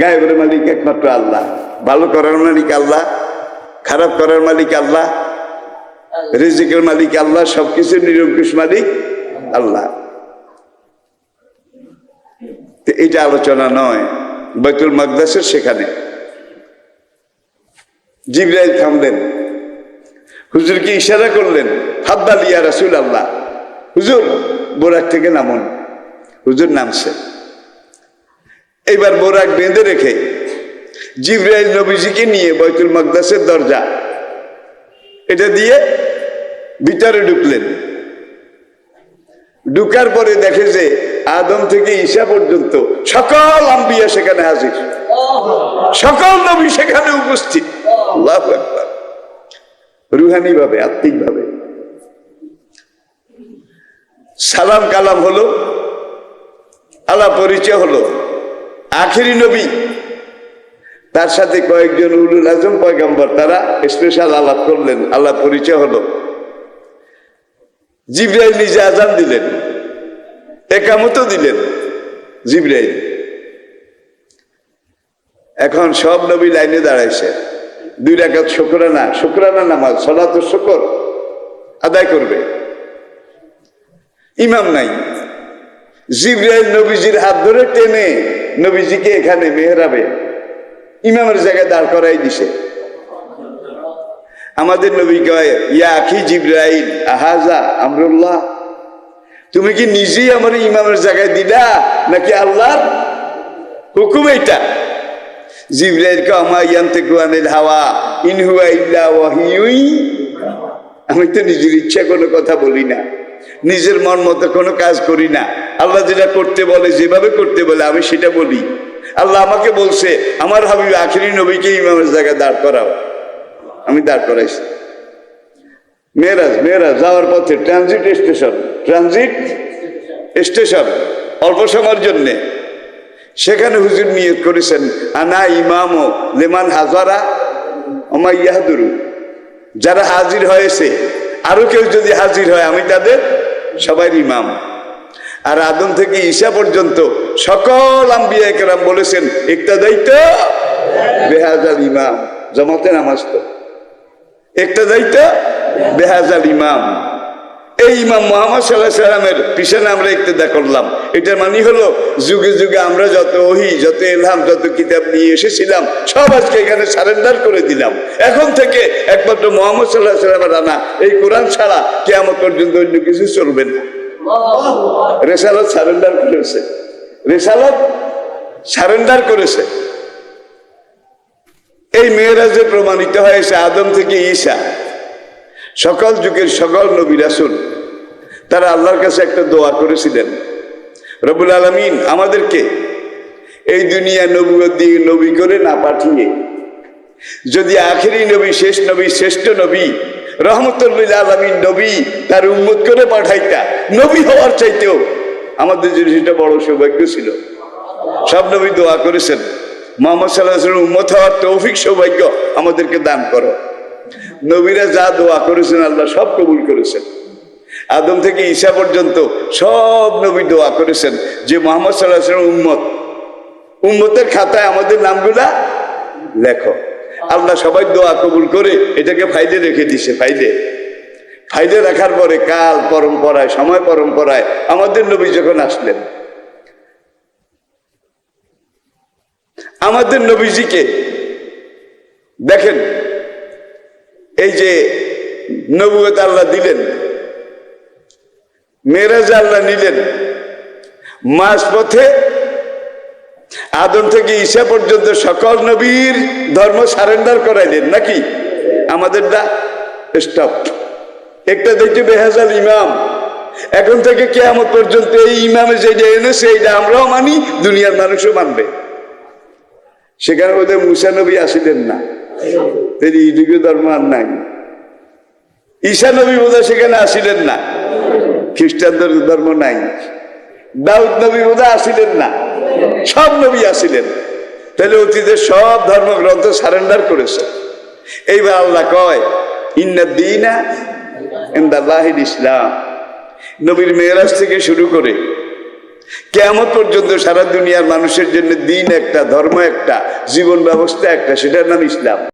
গায়েবের মালিক একমাত্র আল্লাহ, ভালো করার মালিক আল্লাহ, খারাপ করার মালিক আল্লাহ, রিজিকের মালিক আল্লাহ, সবকিছুর নিরঙ্কুশ মালিক আল্লাহ। এটা আলোচনা নয়। বাইতুল মাকদাসের সেখানে জিবরাইল থামলেন, হুজুরকে ইশারা করলেন, ফাদ্দাল ইয়া রাসূলুল্লাহ, হুজুর বোরাক থেকে নামুন। হুজুর নামছে। এইবার বোরাক বেঁধে রেখে জিবরাইল নবীজিকে নিয়ে বাইতুল মাকদাসের দরজা এটা দিয়ে ভিতরে ঢুকলেন। ঢুকার পরে দেখে যে আদম থেকে ঈসা পর্যন্ত সকল আম্বিয়া সেখানে হাজির, সকল নবী সেখানে উপস্থিত। আল্লাহু আকবার। রুহানি ভাবে, আত্মিক ভাবে সালাম কালাম হলো, আলাপ পরিচয় হলো। আখেরি নবী তার সাথে কয়েকজন উলুল আজম পয়গম্বর, তারা স্পেশাল আলাপ করলেন, আলাপ পরিচয় হলো। জিবরাইল নিজে আজান দিলেন, একামতও দিলেন জিবরাইল। এখন সব নবী লাইনে দাঁড়াইছে, 2 রাকাত শুকরানা নামাজ, সালাতুশ শুকর আদায় করবে। ইমাম নাই। জিবরাইল নবীজির হাত ধরে টেনে নবীজিকে এখানে মেহরাবে ইমামের জায়গায় দাঁড় করাই দিছে। আমাদের নবী কয়, ইয়া আখি জিবরাইল আহাজা আমরুল্লাহ, তুমি কি নিজেই আমার ইমামের জায়গায় দিলা নাকি আল্লাহর হুকুম এটা? জিবরাইল কে আমা ইয়ান্তিকু আনিল হাওয়া ইন হুয়া ইল্লা ওয়াহিয়ুই, আমি তো নিজের ইচ্ছা কোনো কথা বলি না, নিজের মন মতো কোনো কাজ করি না। আল্লাহ যেটা করতে বলে, যেভাবে করতে বলে আমি সেটা বলি। আল্লাহ আমাকে বলছে আমার হাবিব আখেরি নবীকে ইমামের জায়গায় দাঁড় করাও, আমি দাঁড় করাইছি। মেরাজ যাওয়ার পথে ট্রানজিট স্টেশন অল্প সময়ের জন্য সেখানে হুজুর নিয়ত করেছেন, আনা ইমামো লিমান হাজারা ওমা ইয়াহদুরু, যারা হাজির হয়েছে আরো কেউ যদি হাজির হয় আমি তাদের সবাই ইমাম। আর আদম থেকে ঈসা পর্যন্ত সকল আম্বিয়া কেরাম বলেছেন ইক্তাদাইতা বিহাযাল ইমাম, জামাতে নামাজ তো ইক্তাদাইতা বিহাযাল ইমাম। এই ইমাম মুহাম্মদ সাল্লাল্লাহু আলাইহি সাল্লামের পিছনে আমরা ইক্তেদা করলাম। এটার মানে হলো যুগে যুগে আমরা যত ওহী, যত ইলহাম, যত কিতাব নিয়ে এসেছিলাম সব আজকে এখানে সারেন্ডার করে দিলাম। এখন থেকে একমাত্র মুহাম্মদ সাল্লাল্লাহু আলাইহি সাল্লামের আনা এই কোরআন ছাড়া কিয়ামত পর্যন্ত অন্য কিছু চলবে না। রিসালাত সারেন্ডার করেছে। এই মেরাজে প্রমাণিত হয়েছে আদম থেকে ঈসা সকল যুগের সকল নবী রাসূল তারা আল্লাহর কাছে একটা দোয়া করেছিলেন, রব্বুল আলামিন আমাদেরকে এই দুনিয়া নবুয়ত দিয়ে নবী করে না পাঠিয়ে যদি আখেরি নবী, শেষ নবী, শ্রেষ্ঠ নবী, রহমতুল লিল আলামিন নবী তার উম্মত করে পাঠাইতা, নবী হওয়ার চাইতেও আমাদের জন্য সেটা বড় সৌভাগ্য ছিল। সব নবী দোয়া করেছেন, মুহাম্মদ সাল্লাল্লাহু আলাইহি ওয়াসাল্লাম উম্মত হওয়ার তৌফিক সৌভাগ্য আমাদেরকে দান করো। নবীরা যা দোয়া করেছেন আল্লাহ সব কবুল করেছেন। আদম থেকে ঈসা পর্যন্ত সব নবী দোয়া করেছেন যে মুহাম্মদ সাল্লাল্লাহু আলাইহি ওয়াসাল্লাম উম্মতের খাতায় আমাদের নামগুলা লেখো। আল্লাহ সবাই দোয়া কবুল করে এটাকে ফাইলে রেখে দিছে। ফাইলে রাখার পরে কাল পরম্পরায়, সময় পরম্পরায় আমাদের নবী যখন আসলেন, আমাদের নবীজিকে দেখেন, এই যে নবুয়ত আল্লাহ দিলেন, মেরাজ আল্লাহ নিলেন, মাঝপথে আদম থেকে ঈসা পর্যন্ত সকল নবীর ধর্ম সারেন্ডার করাইলেন নাকি? আমাদেরটা স্টপ, একটা দেখছে বেহাজাল ইমাম। এখন থেকে কিয়ামত পর্যন্ত এই ইমামে যেটা এনেছে এইটা আমরাও মানি, দুনিয়ার মানুষও মানবে। সেখানে ওদের মুসা নবী আসিলেন না, এই যুগে ধর্ম আর নাই। ঈসা নবী বোধহয় সেখানে আসিলেন না, খ্রিস্টানদের ধর্ম নাই। দাউদ নবী বোধহয় আসিলেন না, সব নবী আসিলেন। তাহলে অতীতের সব ধর্মগ্রন্থ সারেন্ডার করেছে। এইবার আল্লাহ কয় ইন্নাদ দীনা ইনদাল্লাহিল ইসলাম। নবীর মেরাজ থেকে শুরু করে কিয়ামত পর্যন্ত সারা দুনিয়ার মানুষের জন্য দিন একটা, ধর্ম একটা, জীবন ব্যবস্থা একটা, সেটার নাম ইসলাম।